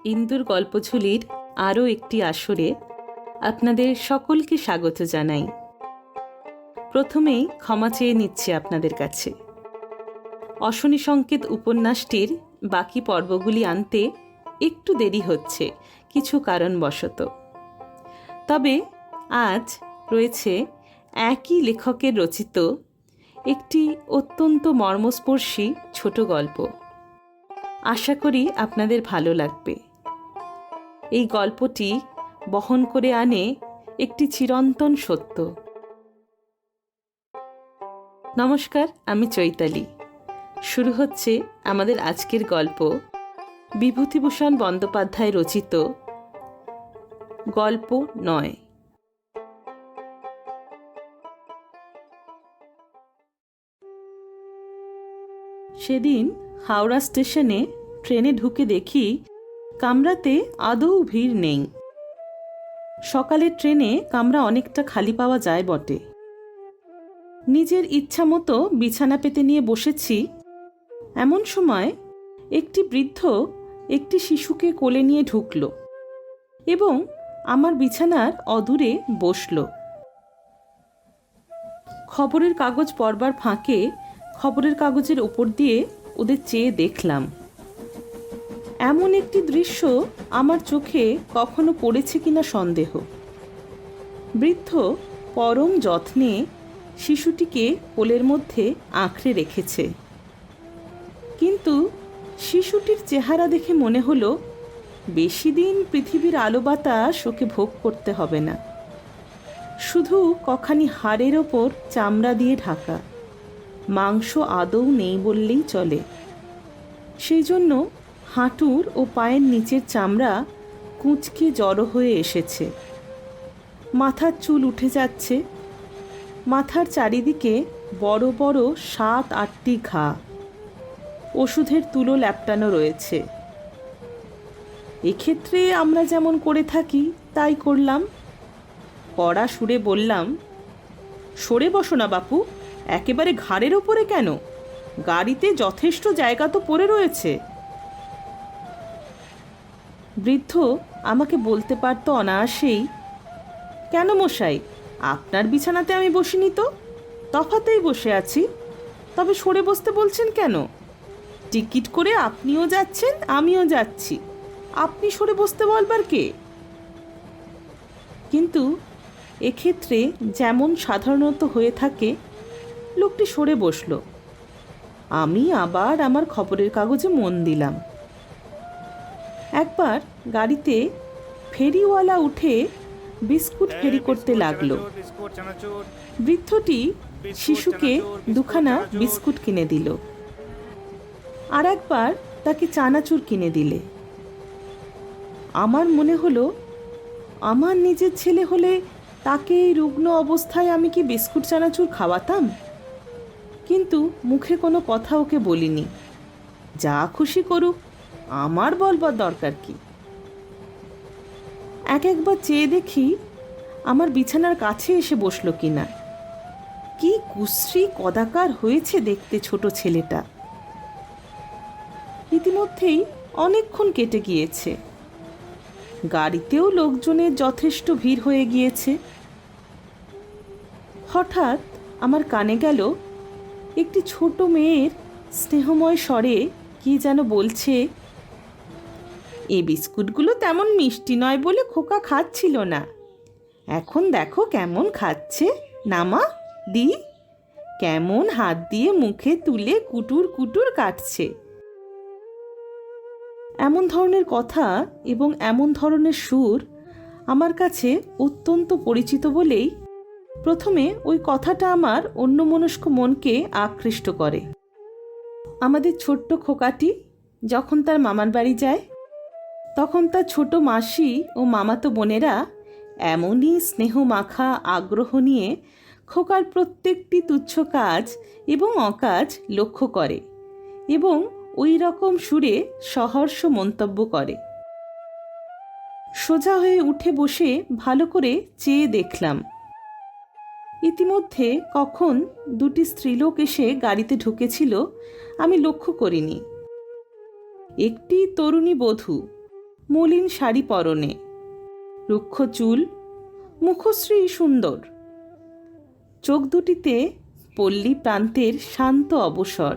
ইন্দুর গল্পঝুলির আরও একটি আসরে আপনাদের সকলকে স্বাগত জানাই। প্রথমেই ক্ষমা চেয়ে নিচ্ছি আপনাদের কাছে। অশনি সংকেত উপন্যাসটির বাকি পর্বগুলি আনতে একটু দেরি হচ্ছে কিছু কারণবশত। তবে আজ রয়েছে একই লেখকের রচিত একটি অত্যন্ত মর্মস্পর্শী ছোট গল্প। আশা করি আপনাদের ভালো লাগবে। এই গল্পটি বহন করে আনে একটি চিরন্তন সত্য। নমস্কার, আমি চৈতালি। শুরু হচ্ছে আমাদের আজকের গল্প, বিভূতিভূষণ বন্দ্যোপাধ্যায় রচিত গল্প ৯। সেদিন হাওড়া স্টেশনে ট্রেনে ঢুকে দেখি কামরাতে আদৌ ভিড় নেই। সকালের ট্রেনে কামরা অনেকটা খালি পাওয়া যায় বটে। নিজের ইচ্ছা মতো বিছানা পেতে নিয়ে বসেছি। এমন সময় একটি বৃদ্ধ একটি শিশুকে কোলে নিয়ে ঢুকল এবং আমার বিছানার অদূরে বসল। খবরের কাগজ পড়বার ফাঁকে খবরের কাগজের ওপর দিয়ে ওদের চেয়ে দেখলাম। এমন একটি দৃশ্য আমার চোখে কখনো পড়েছে কিনা সন্দেহ। বৃদ্ধ পরম যত্নে শিশুটিকে কোলের মধ্যে আঁকড়ে রেখেছে, কিন্তু শিশুটির চেহারা দেখে মনে হলো বেশি দিন পৃথিবীর আলো বাতাস ওকে ভোগ করতে হবে না। শুধু কখানি হাড়ের ওপর চামড়া দিয়ে ঢাকা, মাংস আদৌ নেই বললেই চলে। সেই জন্য হাঁটুর ও পায়ের নিচের চামড়া কুঁচকে জড়ো হয়ে এসেছে। মাথার চুল উঠে যাচ্ছে। মাথার চারিদিকে বড় বড় ৭-৮টি ঘা। ওষুধের তুলো ল্যাপটানো রয়েছে। এক্ষেত্রে আমরা যেমন করে থাকি তাই করলাম। কড়া সুরে বললাম, সরে বসো না বাপু, একেবারে ঘাড়ের ওপরে কেন? গাড়িতে যথেষ্ট জায়গা তো পড়ে রয়েছে। বৃদ্ধ আমাকে বলতে পারত অনায়াসেই, কেন মশাই, আপনার বিছানাতে আমি বসিনি তো, তফাতেই বসে আছি। তবে সরে বসতে বলছেন কেন? টিকিট করে আপনিও যাচ্ছেন, আমিও যাচ্ছি, আপনি সরে বসতে বলবার কে? কিন্তু এক্ষেত্রে যেমন সাধারণত হয়ে থাকে, লোকটি সরে বসল। আমি আবার আমার খবরের কাগজে মন দিলাম। একবার গাড়িতে ফেরিওয়ালা উঠে বিস্কুট ফেরি করতে লাগলো। বৃদ্ধটি শিশুকে দুখানা বিস্কুট কিনে দিল, আর একবার তাকে চানাচুর কিনে দিলে। আমার মনে হলো, আমার নিজের ছেলে হলে তাকে এই রুগ্ন অবস্থায় আমি কি বিস্কুট চানাচুর খাওয়াতাম? কিন্তু মুখে কোনো কথা ওকে বলিনি। যা খুশি করুক, আমার বলবার দরকার কি? একবার চেয়ে দেখি আমার বিছানার কাছে এসে বসলো কিনা। কি কুশ্রী কদাকার হয়েছে দেখতে ছোট ছেলেটা। ইতিমধ্যেই অনেকক্ষণ কেটে গিয়েছে। গাড়িতেও লোকজনের যথেষ্ট ভিড় হয়ে গিয়েছে। হঠাৎ আমার কানে গেল একটি ছোট মেয়ের স্নেহময় স্বরে কি যেন বলছে, এই বিস্কুটগুলো তেমন মিষ্টি নয় বলে খোকা খাচ্ছিল না, এখন দেখো কেমন খাচ্ছে। নামা দি, কেমন হাত দিয়ে মুখে তুলে কুটুর কুটুর কাটছে। এমন ধরনের কথা এবং এমন ধরনের সুর আমার কাছে অত্যন্ত পরিচিত বলেই প্রথমে ওই কথাটা আমার অন্যমনস্ক মনকে আকৃষ্ট করে। আমাদের ছোট্ট খোকাটি যখন তার মামার বাড়ি যায়, তখন তার ছোট মাসি ও মামাতো বোনেরা এমনই স্নেহ মাখা আগ্রহ নিয়ে খোকার প্রত্যেকটি তুচ্ছ কাজ এবং অকাজ লক্ষ্য করে এবং ওই রকম সুরে সহর্ষ মন্তব্য করে। সোজা হয়ে উঠে বসে ভালো করে চেয়ে দেখলাম। ইতিমধ্যে কখন দুটি স্ত্রীলোক এসে গাড়িতে ঢুকেছিল আমি লক্ষ্য করিনি। একটি তরুণী বধূ, মলিন শাড়ি পরনে, রুক্ষ চুল, মুখশ্রী সুন্দর, চোখ দুটিতে পল্লী প্রান্তের শান্ত অবসর।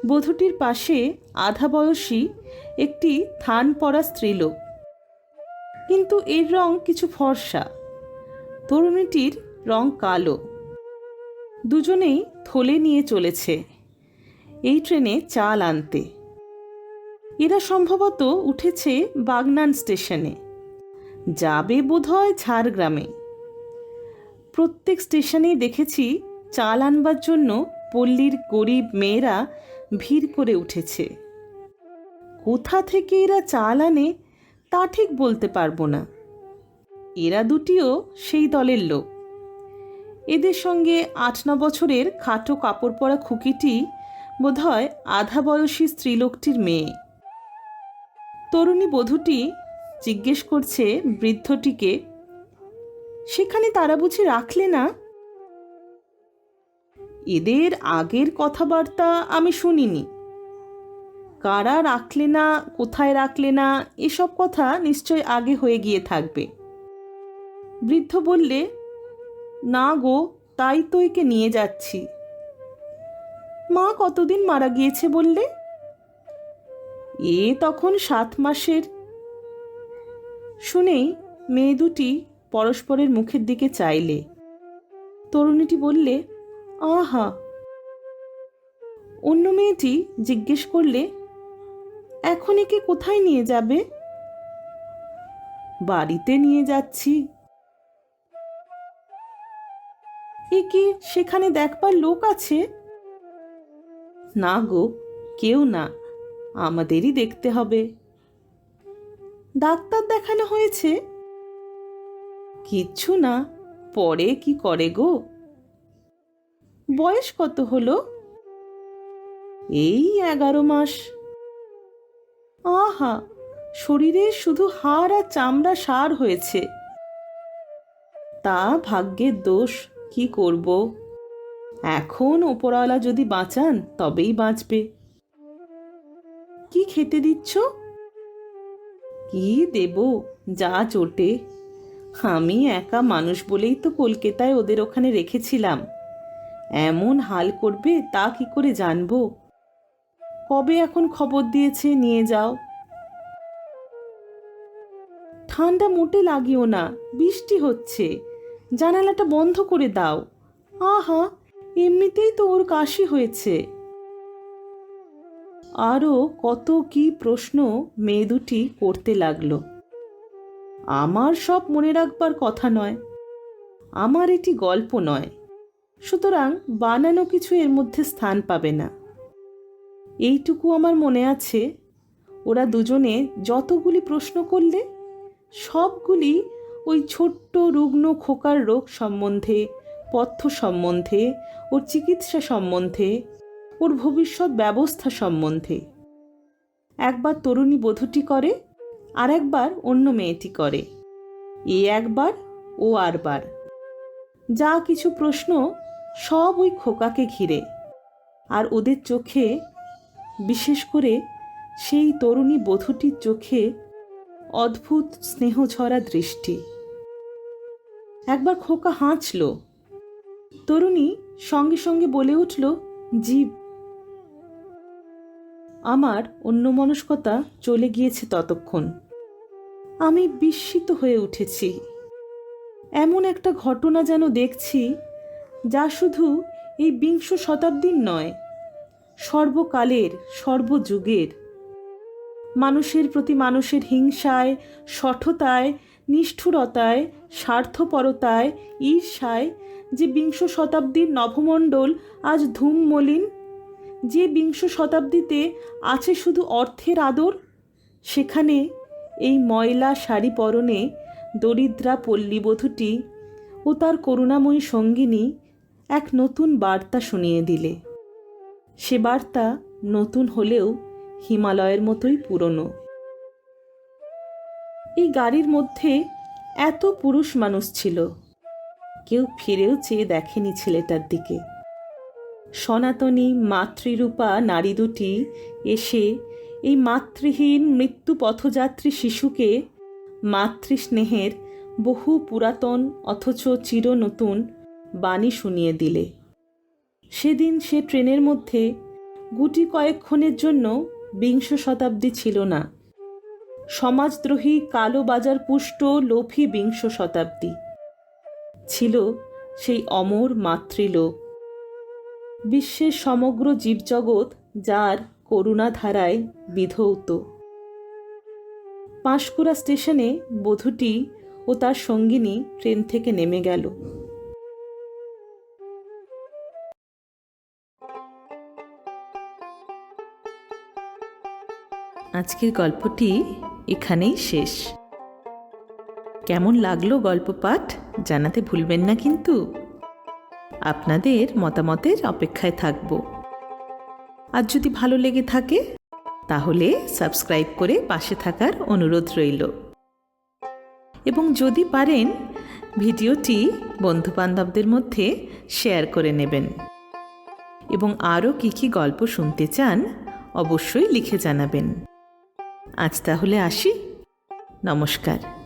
বধূটির পাশে আধা বয়সী একটি থান পরা স্ত্রীলোক, কিন্তু এর রং কিছু ফর্সা, তরুণীটির রং কালো। দুজনেই থলে নিয়ে চলেছে এই ট্রেনে চাল আনতে। এরা সম্ভবত উঠেছে বাগনান স্টেশনে, যাবে বোধহয় ঝাড়গ্রামে। প্রত্যেক স্টেশনেই দেখেছি চাল আনবার জন্য পল্লীর গরিব মেয়েরা ভিড় করে উঠেছে। কোথা থেকে এরা চাল আনে তা ঠিক বলতে পারবো না। এরা দুটিও সেই দলের লোক। এদের সঙ্গে ৮-৯ বছরের খাটো কাপড় পরা খুকিটি বোধহয় আধা বয়সী স্ত্রীলোকটির মেয়ে। তরুণী বধূটি জিজ্ঞেস করছে বৃদ্ধটিকে, সেখানে তারা বুঝি রাখলে না? এদের আগের কথাবার্তা আমি শুনিনি। কারা রাখলে না, কোথায় রাখলে না, এসব কথা নিশ্চয় আগে হয়ে গিয়ে থাকবে। বৃদ্ধ বললে, না গো, তাই তো একে নিয়ে যাচ্ছি। মা কতদিন মারা গিয়েছে বললে? তখন 7 মাসের। শুনেই মেয়ে দুটি পরস্পরের মুখের দিকে চাইলে। তরুণীটি বললে, আহা। অন্য মেয়েটি জিজ্ঞেস করলে, এখন একে কোথায় নিয়ে যাবে? বাড়িতে নিয়ে যাচ্ছি। এ কি সেখানে দেখবার লোক আছে? না গো, কেউ না, আমাদেরই দেখতে হবে। ডাক্তার দেখানো হয়েছে? কিচ্ছু না, পরে কি করে গো। বয়স কত হলো? এই 11 মাস। আহা, শরীরে শুধু হাড় আর চামড়া সার হয়েছে। তা ভাগ্যের দোষ, কি করব। এখন ওপরওয়ালা যদি বাঁচান তবেই বাঁচবে। কি খেতে দিচ্ছ? কি দেব, যা চোটে। আমি একা মানুষ বলেই তো কলকাতায় ওদের ওখানে রেখেছিলাম। এমন হাল করবে তা কি করে জানবো? কবে এখন খবর দিয়েছে নিয়ে যাও। ঠান্ডা মোটে লাগিও না, বৃষ্টি হচ্ছে, জানালাটা বন্ধ করে দাও। আহা, এমনিতেই তো ওর কাশি হয়েছে। আরও কত কি প্রশ্ন মেয়ে দুটি করতে লাগলো। আমার সব মনে রাখবার কথা নয়, আমার এটি গল্প নয়, সুতরাং বানানো কিছু এর মধ্যে স্থান পাবে না। এইটুকু আমার মনে আছে, ওরা দুজনে যতগুলি প্রশ্ন করলে সবগুলি ওই ছোট্ট রুগ্ন খোকার রোগ সম্বন্ধে, পথ্য সম্বন্ধে, ওর চিকিৎসা সম্বন্ধে, ওর ভবিষ্যৎ ব্যবস্থা সম্বন্ধে। একবার তরুণী বধূটি করে, আর একবার অন্য মেয়েটি করে। একবার ও আরবার। যা কিছু প্রশ্ন সব ওই খোকাকে ঘিরে। আর ওদের চোখে, বিশেষ করে সেই তরুণী বধূটির চোখে অদ্ভুত স্নেহঝরা দৃষ্টি। একবার খোকা হাঁচল। তরুণী সঙ্গে সঙ্গে বলে উঠল, জীব। আমার অন্যমনস্কতা চলে গিয়েছে ততক্ষণ। আমি বিস্মিত হয়ে উঠেছি। এমন একটা ঘটনা যেন দেখছি, যা শুধু এই 20 শতাব্দীর নয়, সর্বকালের, সর্বযুগের। মানুষের প্রতি মানুষের হিংসায়, শঠতায়, নিষ্ঠুরতায়, স্বার্থপরতায়, ঈর্ষায় যে 20 শতাব্দীর নভমণ্ডল আজ ধূমমলিন, যে 20 শতাব্দীতে আছে শুধু অর্থের আদর, সেখানে এই ময়লা শাড়ি পরনে দরিদ্রা পল্লীবধূটি ও তার করুণাময়ী সঙ্গিনী এক নতুন বার্তা শুনিয়ে দিলে। সে বার্তা নতুন হলেও হিমালয়ের মতোই পুরনো। এই গাড়ির মধ্যে এত পুরুষ মানুষ ছিল, কেউ ফিরেও চেয়ে দেখেনি ছেলেটার দিকে। সনাতনী মাতৃরূপা নারী দুটি এসে এই মাতৃহীন মৃত্যু পথযাত্রী শিশুকে মাতৃস্নেহের বহু পুরাতন অথচ চির নতুন বাণী শুনিয়ে দিলে। সেদিন সে ট্রেনের মধ্যে গুটি কয়েকক্ষণের জন্য বিংশ শতাব্দী ছিল না, সমাজদ্রোহী কালো বাজার পুষ্ট লোভী বিংশ শতাব্দী ছিল সেই অমর মাতৃলোক। বিশ্বের সমগ্র জীবজগৎ যার করুণাধারায় বিধৌত। পাঁশকুড়া স্টেশনে বধূটি ও তার সঙ্গিনী ট্রেন থেকে নেমে গেল। আজকের গল্পটি এখানেই শেষ। কেমন লাগলো গল্প পাঠ জানাতে ভুলবেন না কিন্তু। আপনাদের মতামতের অপেক্ষায় থাকব। আর যদি ভালো লেগে থাকে তাহলে সাবস্ক্রাইব করে পাশে থাকার অনুরোধ রইল। এবং যদি পারেন ভিডিওটি বন্ধুবান্ধবদের মধ্যে শেয়ার করে নেবেন। এবং আরও কী গল্প শুনতে চান অবশ্যই লিখে জানাবেন। আজ তাহলে আসি। নমস্কার।